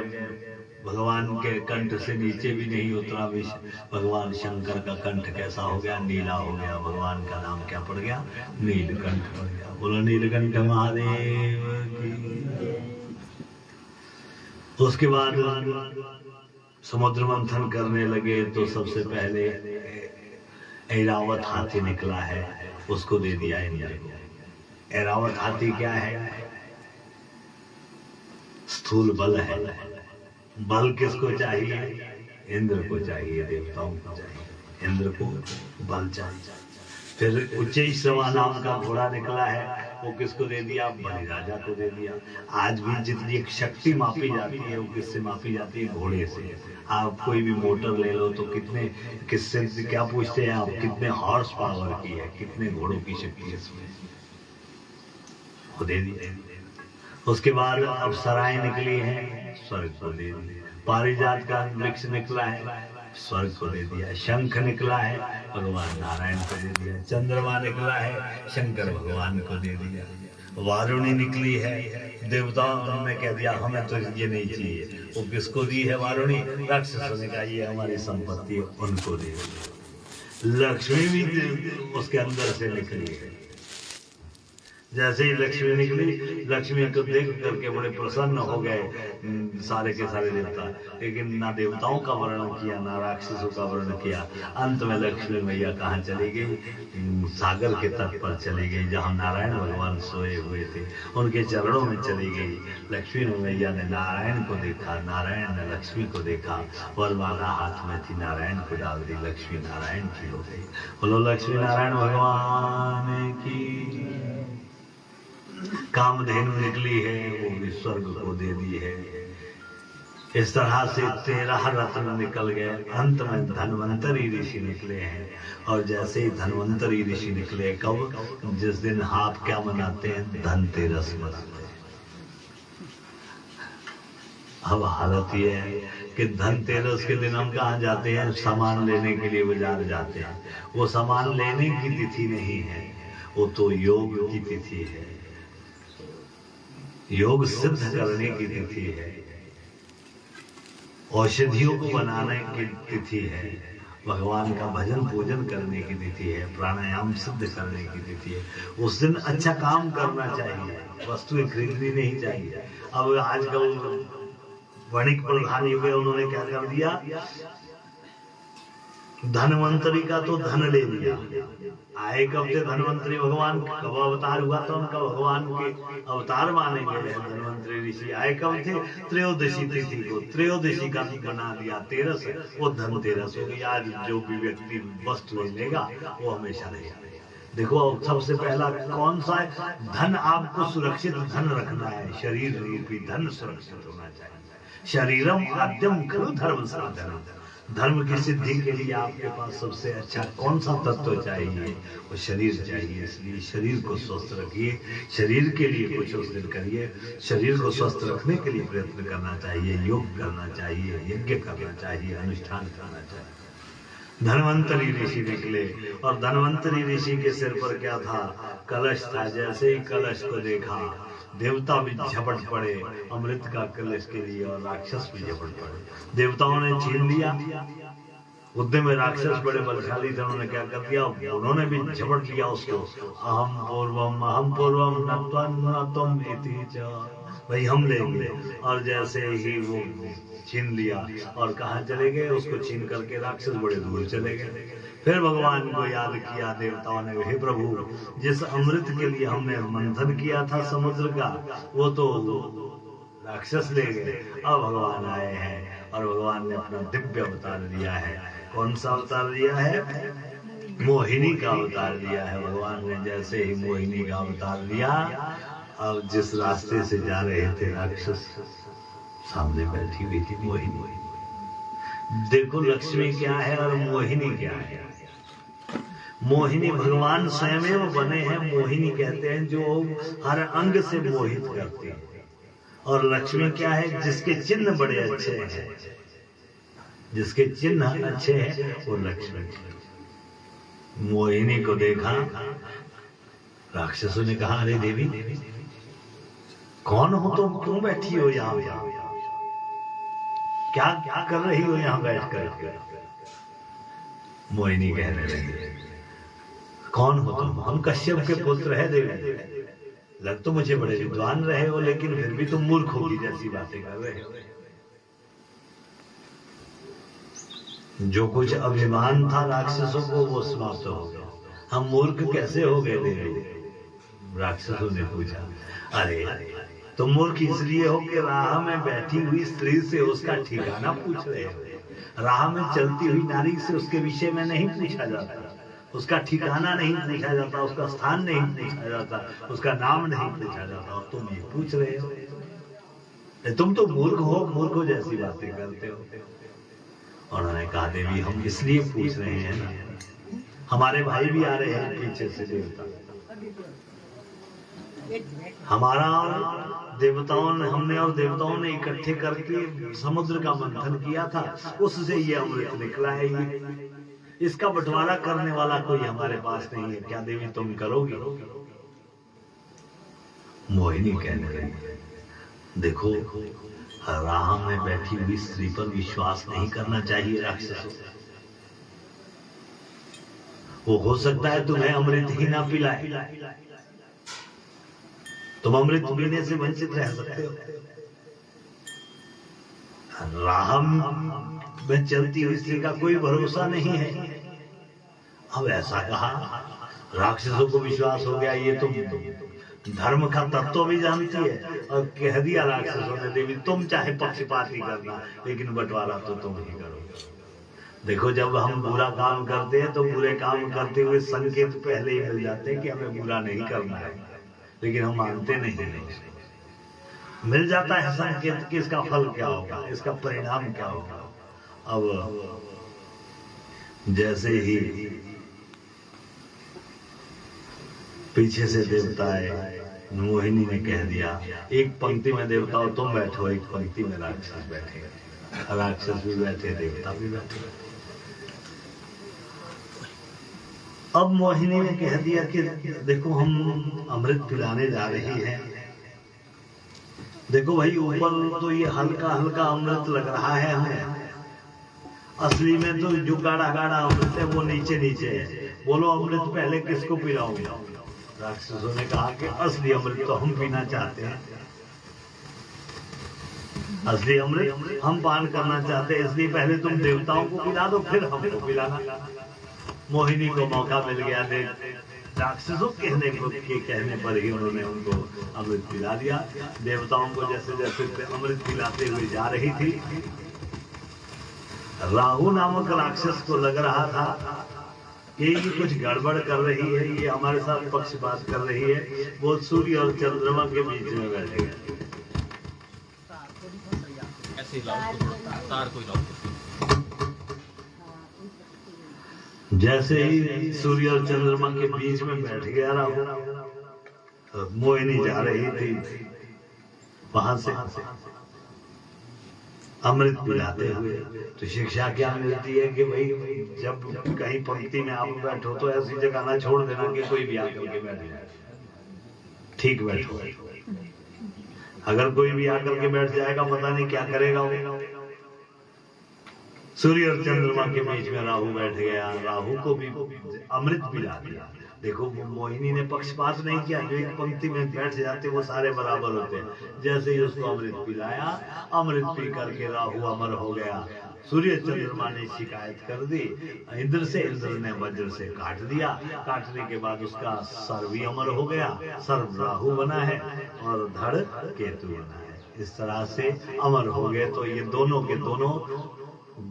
भगवान के कंठ से नीचे भी नहीं उतरा विष। भगवान शंकर का कंठ कैसा हो गया? नीला हो गया। भगवान का नाम क्या पड़ गया? नीलकंठ पड़ गया। बोलो नीलकंठ महादेव की। उसके बाद समुद्र मंथन करने लगे तो सबसे पहले ऐरावत हाथी निकला है, उसको दे दिया इंद्र को। ऐरावत हाथी क्या है? स्थूल बल है। बल किसको चाहिए? इंद्र को चाहिए, देवताओं को चाहिए। इंद्र को बल चाहिए। फिर उच्चैश्रवा नाम का घोड़ा निकला है, वो किसको दे दिया? बलिराजा को दे दिया। आज भी जितनी शक्ति मापी जाती है वो किससे मापी जाती है? घोड़े से। आप कोई भी मोटर ले लो तो कितने, किससे क्या पूछते हैं आप? कितने हॉर्स पावर की है, कितने घोड़ों की शक्ति है इसमें, वो दे दिया। उसके बाद अप्सराएं निकली हैं, स्वर्ग को दे दिया। पारिजात का वृक्ष निकला है, स्वर्ग को दे दिया। शंख निकला है, भगवान नारायण को दे दिया। चंद्रमा निकला है, शंकर भगवान को दे दिया। वारुणी निकली है, देवताओं ने कह दिया हमें तो ये नहीं चाहिए। वो किसको दी है वारुणी? राक्षसों ने कहा ये हमारी संपत्ति है, उनको दे दिया। लक्ष्मी भी उसके अंदर से निकली है। जैसे ही लक्ष्मी निकली, लक्ष्मी को देख करके बड़े प्रसन्न हो गए सारे के सारे देवता, लेकिन ना देवताओं का वर्णन किया ना राक्षसों का वर्णन किया। अंत में लक्ष्मी मैया कहाँ चली गई? सागर के तट पर चली गई, जहाँ नारायण भगवान सोए हुए थे, उनके चरणों में चली गई। लक्ष्मी मैया ने नारायण को देखा, नारायण ने लक्ष्मी को देखा, वरमाला हाथ में थी, नारायण को डाल दी, लक्ष्मी नारायण की हो गई। बोलो लक्ष्मी नारायण भगवान की। कामधेनु निकली है, वो भी स्वर्ग को दे दी है। इस तरह से 13 रत्न निकल गए। अंत में धन्वंतरी ऋषि निकले हैं, और जैसे ही धन्वंतरी ऋषि निकले, कब? जिस दिन आप क्या मनाते हैं? धनतेरस मनाते हैं। अब हालत ये है कि धनतेरस के दिन हम कहाँ जाते हैं? सामान लेने के लिए बाजार जाते हैं। वो सामान लेने की तिथि नहीं है, वो तो योग की तिथि है, योग सिद्ध करने की तिथि है, औषधियों को बनाने की तिथि है, भगवान का भजन पूजन करने की तिथि है, प्राणायाम सिद्ध करने की तिथि है। उस दिन अच्छा काम करना चाहिए, वस्तुएं खरीदनी नहीं चाहिए। अब आजकल वणिक प्रधान युग है, उन्होंने क्या कर दिया? धनवंतरी का तो धन ले लिया। आए कब थे धनवंतरी? भगवान कब अवतार हुआ था उनका? भगवान के अवतार माने गए हैं धनवंतरी ऋषि। आए कब थे? त्रयोदशी तिथि को। त्रयोदशी का बना दिया 13, वो धनतेरस हो गई। आज जो भी व्यक्ति वस्तु लेगा वो हमेशा रहेगा। देखो सबसे पहला कौन सा है? धन। आपको सुरक्षित धन रखना है, शरीर रूपी धन सुरक्षित होना चाहिए। शरीरम आद्यम खलु धर्म साधन। धर्म की सिद्धि के लिए आपके पास सबसे अच्छा कौन सा तत्व चाहिए? वो शरीर चाहिए। इसलिए शरीर को स्वस्थ रखिए, शरीर के लिए कुछ उस दिन करिए। शरीर को स्वस्थ रखने के लिए प्रयत्न करना चाहिए, योग करना चाहिए, यज्ञ करना चाहिए, अनुष्ठान करना चाहिए। धन्वंतरी ऋषि निकले, और धन्वंतरी ऋषि के सिर पर क्या था? कलश था। जैसे ही कलश को देखा देवता भी झपट पड़े अमृत का कलश के लिए और राक्षस भी झपट पड़े। देवताओं ने छीन लिया, उद्यम में राक्षस बड़े बलशाली थे, उन्होंने क्या कर दिया, उन्होंने भी झपट लिया उसको। अहम पूर्वम न तुम इति च, भाई हम लेंगे। और जैसे ही वो छीन लिया और कहाँ चले गए, उसको छीन करके राक्षस बड़े दूर चले गए। फिर भगवान को याद किया देवताओं ने, हे प्रभु जिस अमृत के लिए हमने मंथन किया था समुद्र का, वो तो राक्षस ले गए। अब भगवान आए हैं और भगवान ने अपना दिव्य अवतार लिया है। कौन सा अवतार लिया है? मोहिनी का अवतार लिया है भगवान ने। जैसे ही मोहिनी का अवतार लिया, अब जिस रास्ते से जा रहे थे राक्षस, सामने बैठी हुई थी मोहिनी। देखो लक्ष्मी क्या है और मोहिनी क्या है। मोहिनी भगवान स्वयं बने हैं, मोहिनी कहते हैं जो हर अंग से मोहित करती है। और लक्ष्मी क्या है? जिसके चिन्ह बड़े अच्छे हैं, जिसके चिन्ह अच्छे हैं वो लक्ष्मी। मोहिनी को देखा, राक्षसों ने कहा, अरे देवी कौन हो तुम, क्यों बैठी हो यहाँ, क्या क्या कर रही हो यहाँ बैठ कर? मोहिनी कहने लगी, कौन हो तुम? हम कश्यप के पुत्र है देवी। लग तो मुझे बड़े विद्वान रहे हो, लेकिन फिर भी तुम मूर्खों की जैसी बातें कर रहे हो। जो कुछ अभिमान था राक्षसों को वो समाप्त हो गया। हम मूर्ख कैसे हो गए देवी? राक्षसों ने पूछा, अरे तुम मूर्ख इसलिए हो कि राह में बैठी हुई स्त्री से उसका ठिकाना पूछ रहे हो। राह में चलती हुई नारी से उसके विषय में नहीं पूछा जाता, उसका ठिकाना नहीं पूछा जाता, उसका स्थान नहीं पूछा जाता, उसका नाम नहीं पूछा जाता, और तुम ये पूछ रहे हो। तुम तो मूर्ख हो, मूर्खों जैसी बातें करते हो। उन्होंने कहा, देवी हम इसलिए पूछ रहे हैं ना, हमारे भाई भी आ रहे हैं पीछे से देवता। हमारा हमने और देवताओं ने इकट्ठे करके समुद्र का मंथन किया था, उससे ये अमृत निकला है। ये इसका बंटवारा करने वाला कोई हमारे पास नहीं है, क्या देवी तुम करोगी? मोहिनी कहने लगी, देखो राह में बैठी हुई स्त्री पर विश्वास नहीं करना चाहिए राक्षसों। वो हो सकता है तुम्हें अमृत ही ना पिलाए, तुम अमृत पीने से वंचित रह सकते हो। राह में चलती हुई स्त्री का कोई भरोसा नहीं है। अब ऐसा कहा, राक्षसों को विश्वास हो गया ये तुम धर्म का तत्व भी जानती है, और कह दिया राक्षसों ने, देवी तुम चाहे पक्षपात ही करना, लेकिन बंटवारा तो तुम ही करोगे। देखो जब हम बुरा काम करते हैं तो बुरे काम करते हुए संकेत पहले ही मिल जाते हैं कि हमें बुरा नहीं करना है, लेकिन हम मानते नहीं। मिल जाता है संकेत कि इसका फल क्या होगा, इसका परिणाम क्या होगा। अब जैसे ही पीछे से देवता आए, मोहिनी ने कह दिया, एक पंक्ति में देवताओं तुम बैठो, एक पंक्ति में राक्षस बैठे। राक्षस भी बैठे, देवता भी बैठे। अब मोहिनी ने कह दिया कि देखो हम अमृत पिलाने जा रही हैं, देखो भाई ऊपर तो ये हल्का हल्का अमृत लग रहा है हमें, असली में तो जो गाढ़ा गाढ़ा अमृत है वो नीचे नीचे है। बोलो अमृत पहले किसको पिलाओगे? राक्षसों ने कहा कि असली अमृत तो हम पीना चाहते हैं, असली अमृत हम पान करना चाहते हैं, इसलिए पहले तुम देवताओं को पिला दो, फिर हमको पिलाना। मोहिनी को मौका मिल गया, राक्षसों के कहने पर ही उन्होंने उनको अमृत पिला दिया। देवताओं को जैसे जैसे अमृत पिलाते हुए जा रही थी, राहु नामक राक्षस को लग रहा था कि ये कुछ गड़बड़ कर रही है, ये हमारे साथ पक्षपात कर रही है। वो सूर्य और चंद्रमा के बीच में बैठे गए। जैसे ही सूर्य और चंद्रमा के बीच में बैठ गया राहु, मोहिनी जा रही थी वहां से अमृत पिलाते हुए। तो शिक्षा क्या मिलती है कि भाई जब कहीं पंक्ति में आप बैठो तो ऐसी जगह ना छोड़ देना कि कोई भी आकर के बैठ जाए, ठीक बैठो। अगर कोई भी आकर के बैठ जाएगा पता नहीं क्या करेगा वो। सूर्य और चंद्रमा के बीच में राहु बैठ गया, राहु को भी अमृत पिला दिया। देखो मोहिनी ने पक्षपात नहीं किया, जो एक पंक्ति में बैठ जाते वो सारे बराबर होते हैं। जैसे ही उसको अमृत पिलाया, अमृत पी करके राहु अमर हो गया। सूर्य चंद्रमा ने शिकायत कर दी इंद्र से, इंद्र ने वज्र से काट दिया। काटने के बाद उसका सर भी अमर हो गया, सर राहु बना है और धड़ केतु बना है। इस तरह से अमर हो गए। तो ये दोनों के दोनों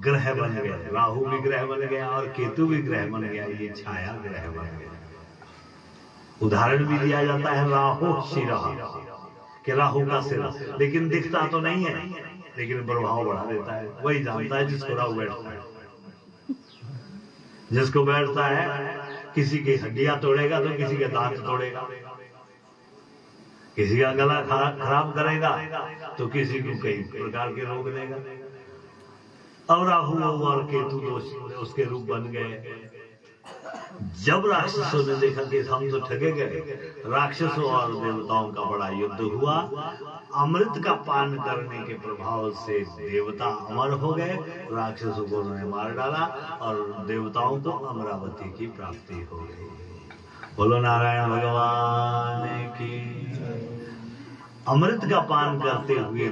ग्रह बन गए, राहु भी ग्रह बन गया और केतु भी ग्रह बन गया, ये छाया ग्रह बन गया। उदाहरण भी दिया जाता है राहु शिरा, कि राहु का सिर, लेकिन दिखता तो नहीं है, लेकिन प्रभाव बढ़ा देता है। वही जानता है जिसको राहु बैठता है। जिसको बैठता है किसी की हड्डियां तोड़ेगा तो किसी के दांत तोड़ेगा, किसी का गला खराब करेगा तो किसी को कई प्रकार के रोग देगा। अब राहु और केतु उसके रूप बन गए। जब राक्षसों ने देखा कि हम तो ठगे गए, राक्षसों और देवताओं का बड़ा युद्ध हुआ। अमृत का पान करने के प्रभाव से देवता अमर हो गए, राक्षसों को उन्होंने मार डाला और देवताओं को अमरावती की प्राप्ति हो गई। बोलो नारायण भगवान की। अमृत का पान करते हुए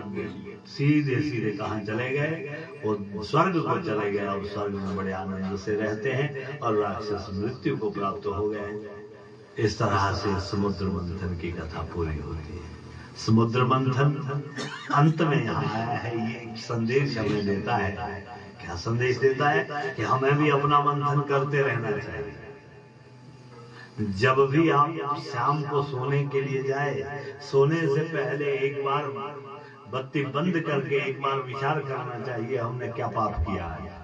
सीधे सीधे कहाँ चले गए, वो स्वर्ग को चले गए और स्वर्ग में बड़े आनंद से रहते हैं और राक्षस मृत्यु को प्राप्त हो गए। इस तरह से समुद्र मंथन की कथा पूरी होती है। समुद्र मंथन अंत में यहाँ आया है, ये संदेश हमें देता है। क्या संदेश देता है? कि हमें भी अपना मंथन करते रहना चाहिए। जब भी आप शाम को सोने के लिए जाए, सोने से पहले एक बार बत्ती बंद करके एक बार विचार करना चाहिए हमने क्या पाप किया है।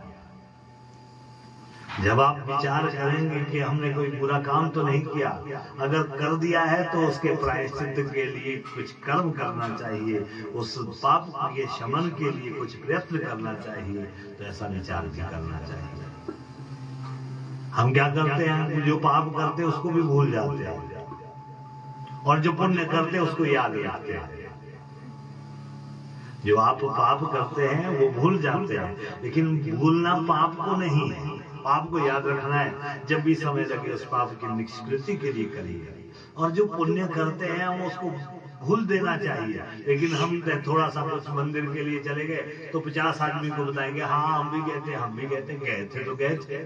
जब आप विचार करेंगे कि हमने कोई बुरा काम तो नहीं किया, अगर कर दिया है तो उसके प्रायश्चित के लिए कुछ कर्म करना चाहिए, उस पाप के शमन के लिए कुछ प्रयत्न करना चाहिए। तो ऐसा विचार भी करना चाहिए। हम क्या करते हैं, जो पाप करते हैं उसको भी भूल जाते हैं और जो पुण्य करते हैं उसको याद रखते हैं। जो आप पाप करते हैं वो भूल जाते हैं, लेकिन भूलना पाप को नहीं है, पाप को याद रखना है। जब भी समय लगे उस पाप की निष्कृति के लिए करिए। और जो पुण्य करते हैं हम उसको भूल देना चाहिए। लेकिन हम थोड़ा सा कुछ मंदिर के लिए चले गए तो 50 आदमी को बताएंगे हाँ हम भी गए थे, हम भी गए थे, गए थे तो गए थे।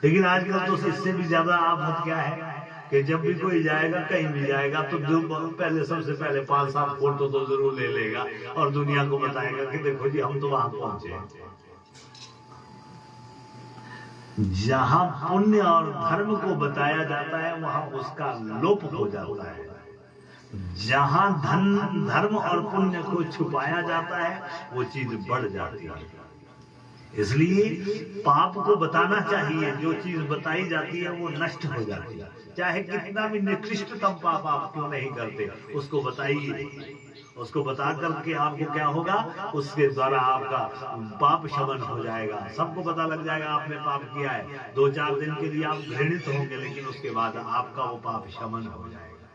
लेकिन आजकल तो इससे भी ज्यादा आफत क्या है कि जब भी कोई जाएगा, कहीं भी जाएगा तो पहले सबसे पहले 5-7 फोटो तो जरूर ले लेगा और दुनिया को बताएगा कि देखो जी हम तो वहां पहुंचे। जहां पुण्य और धर्म को बताया जाता है वहां उसका लोप हो जाता है। जहां धर्म और पुण्य को छुपाया जाता है वो चीज बढ़ जाती है। इसलिए पाप को बताना चाहिए। जो चीज बताई जाती है वो नष्ट हो जाती है। चाहे कितना भी निकृष्टतम पाप आप क्यों नहीं करते, उसको बताइए। उसको बता करके आपको क्या होगा, उसके द्वारा आपका पाप शमन हो जाएगा। सबको पता लग जाएगा आपने पाप किया है। 2-4 दिन के लिए आप घृणित होंगे, लेकिन उसके बाद आपका वो पाप शमन हो जाएगा।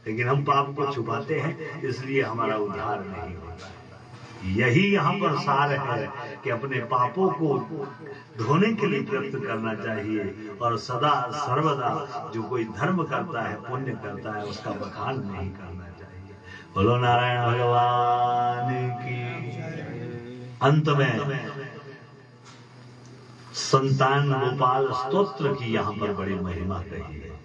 लेकिन हम पाप को छुपाते हैं, इसलिए हमारा उद्धार नहीं होता। यही यहाँ पर सार है कि अपने पापों को धोने के लिए प्रयत्न करना चाहिए और सदा सर्वदा जो कोई धर्म करता है, पुण्य करता है, उसका बखान नहीं करना चाहिए। बोलो नारायण भगवान की। अंत में संतान गोपाल स्तोत्र की यहाँ पर बड़ी महिमा कही है।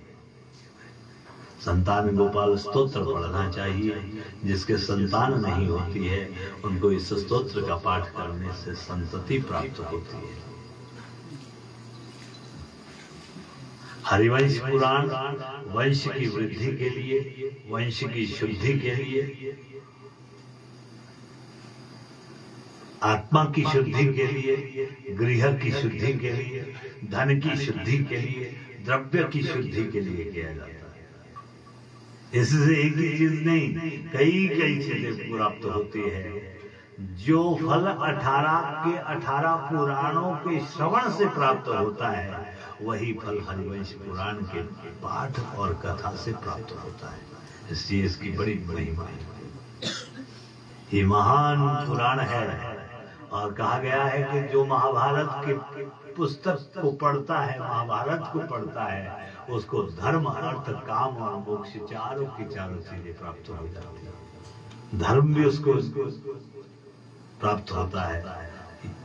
संतान गोपाल स्तोत्र पढ़ना चाहिए। जिसके संतान नहीं होती है उनको इस स्तोत्र का पाठ करने से संतति प्राप्त होती है। हरिवंश पुराण वंश की वृद्धि के लिए, वंश की शुद्धि के लिए, आत्मा की शुद्धि के लिए, गृह की शुद्धि के लिए, धन की शुद्धि के लिए, द्रव्य की शुद्धि के लिए किया जाता है। इससे एक ही चीज नहीं, कई चीजें प्राप्त होती है। जो फल 18 पुराणों के श्रवण से प्राप्त होता है, वही फल हरिवंश पुराण के पाठ और कथा से प्राप्त होता है। इसलिए इसकी बड़ी महिमा है। ये महान पुराण है और कहा गया है कि जो महाभारत के पुस्तक को पढ़ता है, महाभारत को पढ़ता है, उसको धर्म अर्थ काम और मोक्ष चारों की चारों चीजें प्राप्त हो जाती है। धर्म भी उसको प्राप्त होता है,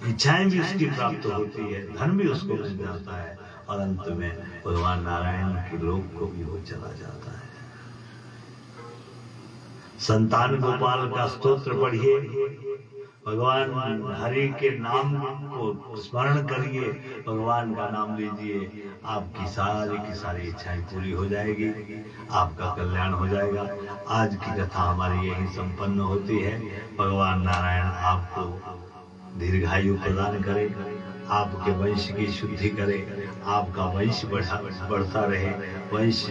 इच्छाएं भी उसकी प्राप्त होती है, धन भी उसको मिल जाता है और अंत में भगवान नारायण के लोक को भी वो चला जाता है। संतान गोपाल का स्तोत्र पढ़िए, भगवान हरि के नाम को स्मरण करिए, भगवान का नाम लीजिए, आपकी सारी की सारी इच्छाएं पूरी हो जाएगी, आपका कल्याण हो जाएगा। आज की कथा हमारी यही संपन्न होती है। भगवान नारायण आपको दीर्घायु प्रदान करे, आपके वंश की शुद्धि करे, आपका वंश बढ़ता रहे, वंश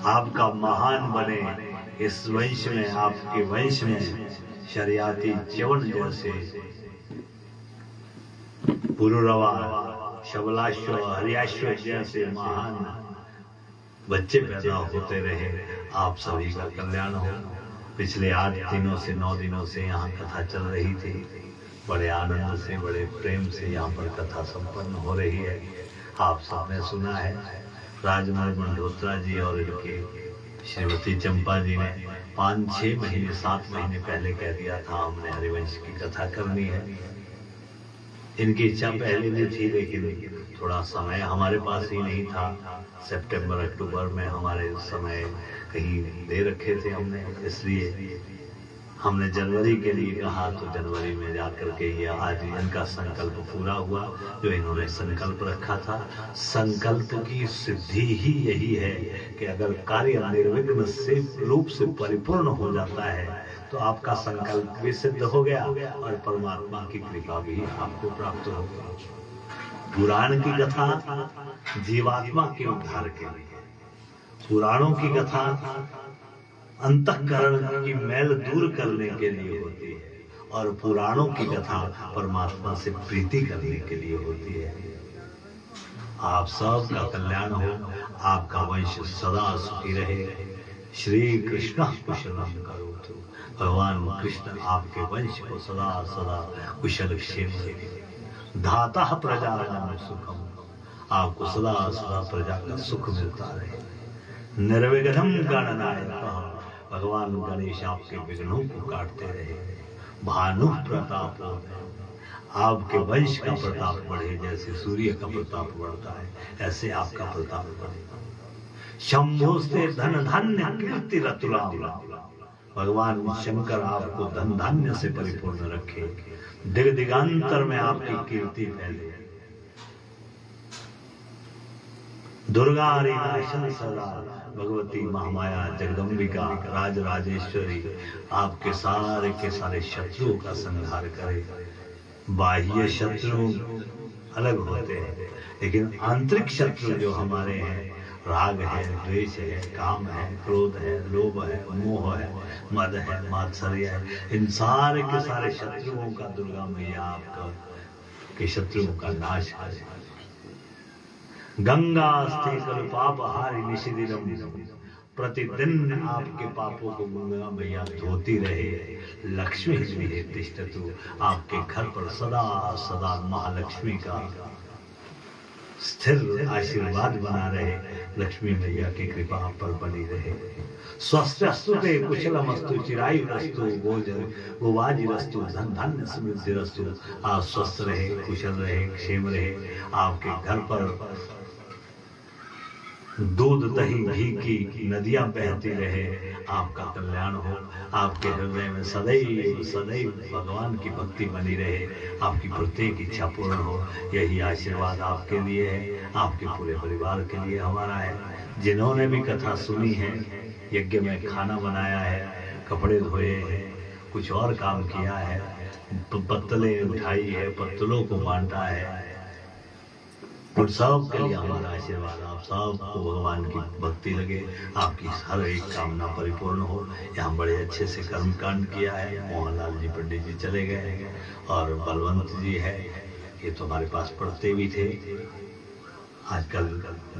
आपका महान बने। इस वंश में, आपके वंश में शरियाती च्यवन जैसे पुरुरवा, शबलाश्व, हरियाश्व जैसे महान बच्चे पैदा होते रहे। आप सभी का कल्याण हो। पिछले 8 दिनों से 9 दिनों से यहाँ कथा चल रही थी, बड़े आनंद से, बड़े प्रेम से यहाँ पर कथा संपन्न हो रही है। आप सबने सुना है, राजमल मंडोत्रा जी और इनके श्रीमती चंपा जी ने 5-6 महीने 7 महीने पहले कह दिया था हमने हरिवंश की कथा करनी है। इनकी इच्छा पहले भी थी, लेकिन थोड़ा समय हमारे पास ही नहीं था। सितंबर अक्टूबर में हमारे समय कहीं दे रखे थे हमने, इसलिए हमने जनवरी के लिए कहा, तो जनवरी में जाकर के ये आज इनका संकल्प पूरा हुआ जो इन्होंने संकल्प रखा था। संकल्प की सिद्धि ही यही है कि अगर कार्य निर्विघ्न से रूप से परिपूर्ण हो जाता है तो आपका संकल्प भी सिद्ध हो गया और परमात्मा की कृपा भी आपको प्राप्त हो गई। पुराण की कथा जीवात्मा के उद्धार के लिए, पुराणों की कथा अंतःकरण की मैल दूर करने के लिए होती है और पुराणों की कथा परमात्मा से प्रीति करने के लिए होती है। आप सब का कल्याण हो, आपका वंश सदा सुखी रहे। श्री कृष्ण कुशलम करोतु। भगवान कृष्ण आपके वंश को सदा सदा कुशल क्षेम रहे। धाता प्रजानां सुखम, आपको सदा सदा प्रजा का सुख मिलता रहे। निर्विघ्नं गणनायकः, भगवान गणेश आपके विघ्नों को काटते रहे। भानु प्रताप, आपके वंश का प्रताप बढ़े, जैसे सूर्य का प्रताप बढ़ता है ऐसे आपका प्रताप बढ़े। शंभोस्ते धन धान्य कीर्ति रतुलाम, भगवान शंकर आपको धन धान्य से परिपूर्ण रखे, दिग दिगांतर में आपकी कीर्ति फैले। दुर्गा नाशन सदा, भगवती महामाया जगदम्बिका राज राजेश्वरी आपके सारे के सारे शत्रुओं का संहार करे। बाह्य शत्रु अलग होते हैं, लेकिन आंतरिक शत्रु जो हमारे हैं, राग है, द्वेष है, काम है, क्रोध है, लोभ है, मोह है, मद है, मात्सर्य है, इन सारे के सारे शत्रुओं का दुर्गा मैया आपका के शत्रुओं का नाश करे। गंगा अस्ति खलु पापहारी निशिदिनम, प्रतिदिन आपके पापों को गंगा मैया धोती रहे। लक्ष्मी गृहे तिष्ठतु, आपके घर पर सदा सदा महालक्ष्मी का स्थिर आशीर्वाद बना रहे। लक्ष्मी मैया की कृपा आप पर बनी रहे। स्वस्थस्तु ते कुशलमस्तु, चिरायुरस्तु, गोवाजिरस्तु, धन धान्य समृद्धिरस्तु। आप स्वस्थ रहे, कुशल रहे, क्षेम रहे। आपके घर पर दूध दही घी की नदियां बहती रहे। आपका कल्याण हो। आपके हृदय में सदैव सदैव भगवान की भक्ति बनी रहे। आपकी प्रत्येक इच्छा पूर्ण हो। यही आशीर्वाद आपके लिए है, आपके पूरे परिवार के लिए हमारा है। जिन्होंने भी कथा सुनी है, यज्ञ में खाना बनाया है, कपड़े धोए हैं, कुछ और काम किया है, पत्तलें उठाई है, पत्तलों को बांटा है, उन सब के लिए हमारा आशीर्वाद। आप सबको भगवान की भक्ति लगे, आपकी हर एक कामना परिपूर्ण हो। यहाँ बड़े अच्छे से कर्मकांड किया है। मोहनलाल जी पंडित जी चले गए और बलवंत जी है, ये तो हमारे पास पढ़ते भी थे, आजकल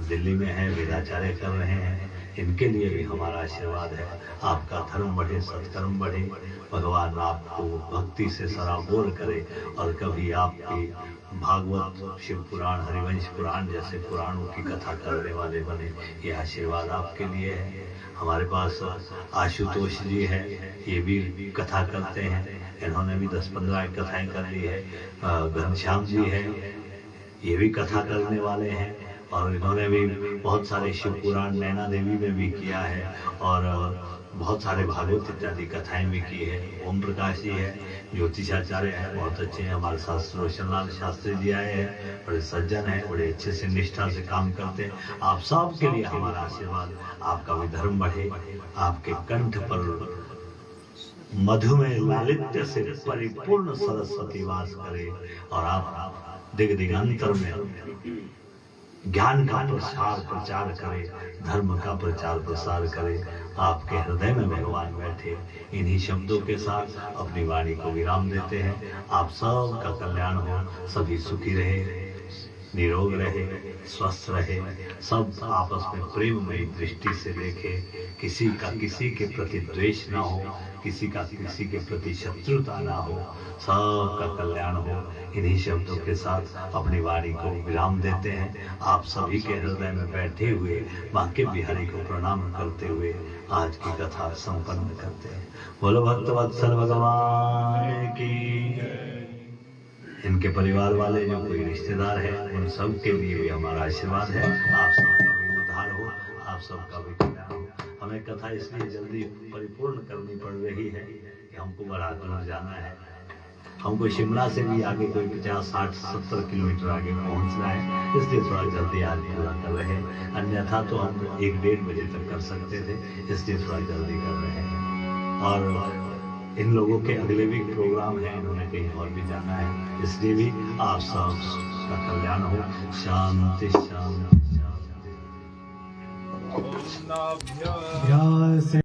दिल्ली में है, वेदाचार्य कर रहे हैं। इनके लिए भी हमारा आशीर्वाद है। आपका धर्म बढ़े, सत्कर्म बढ़े, भगवान आपको भक्ति से सराबोर करे और कभी आपके भागवत, शिव पुराण, हरिवंश पुराण जैसे पुराणों की कथा करने वाले बने। ये आशीर्वाद आपके लिए है। हमारे पास आशुतोष जी है, ये भी कथा करते हैं, इन्होंने भी 10-15 कथाएं कर ली है। घनश्याम जी है, ये भी कथा करने वाले हैं और इन्होंने भी बहुत सारे शिव पुराण नैना देवी में भी किया है और बहुत सारे भागवत इत्यादि कथाएं भी की है। ओम प्रकाश जी है, ज्योतिषाचार्य है, बहुत अच्छे हैं। हमारे साथ रोशन लाल शास्त्री जी आए हैं, बड़े सज्जन हैं, बड़े अच्छे से निष्ठा से काम करते हैं। आप सब के लिए हमारा आशीर्वाद, आपका भी धर्म बढ़े, आपके कंठ पर मधुमेह लालित्य से परिपूर्ण सरस्वती वास करे और आप दिग दिगंतर में ज्ञान का प्रचार करे, धर्म का प्रचार प्रसार करे। आपके हृदय में भगवान बैठे। इन्हीं शब्दों के साथ अपनी वाणी को विराम देते हैं। आप सब का कल्याण हो, सभी सुखी रहे, निरोग रहे, स्वस्थ रहे, सब आपस में प्रेममयी दृष्टि से देखे, किसी का किसी के प्रति द्वेष ना हो, किसी का किसी के प्रति शत्रुता ना हो, सबका कल्याण हो। इन्हीं शब्दों के साथ अपनी वाणी को विराम देते हैं। आप सभी के हृदय में बैठे हुए बांके बिहारी को प्रणाम करते हुए आज की कथा संपन्न करते हैं। बोलो भक्तवत्सल भगवान की। इनके परिवार वाले जो कोई रिश्तेदार है, उन सब के लिए भी हमारा आशीर्वाद है। आप सबका भी उद्धार हो, आप सबका भी कल्याण हो। हमें कथा इसलिए जल्दी परिपूर्ण करनी पड़ रही है कि हमको बड़ा दूर जाना है। हमको शिमला से भी आगे कोई 50, 60, 70 किलोमीटर आगे पहुंचना है, इसलिए थोड़ा जल्दी आज पूरा कर रहे हैं। अन्यथा तो हम 1-1.5 बजे तक कर सकते थे, इसलिए थोड़ा जल्दी कर रहे हैं। और इन लोगों के अगले भी प्रोग्राम है, इन्होंने कहीं और भी जाना है, इसलिए भी आप सब का कल्याण हो। शांति शांति शांति।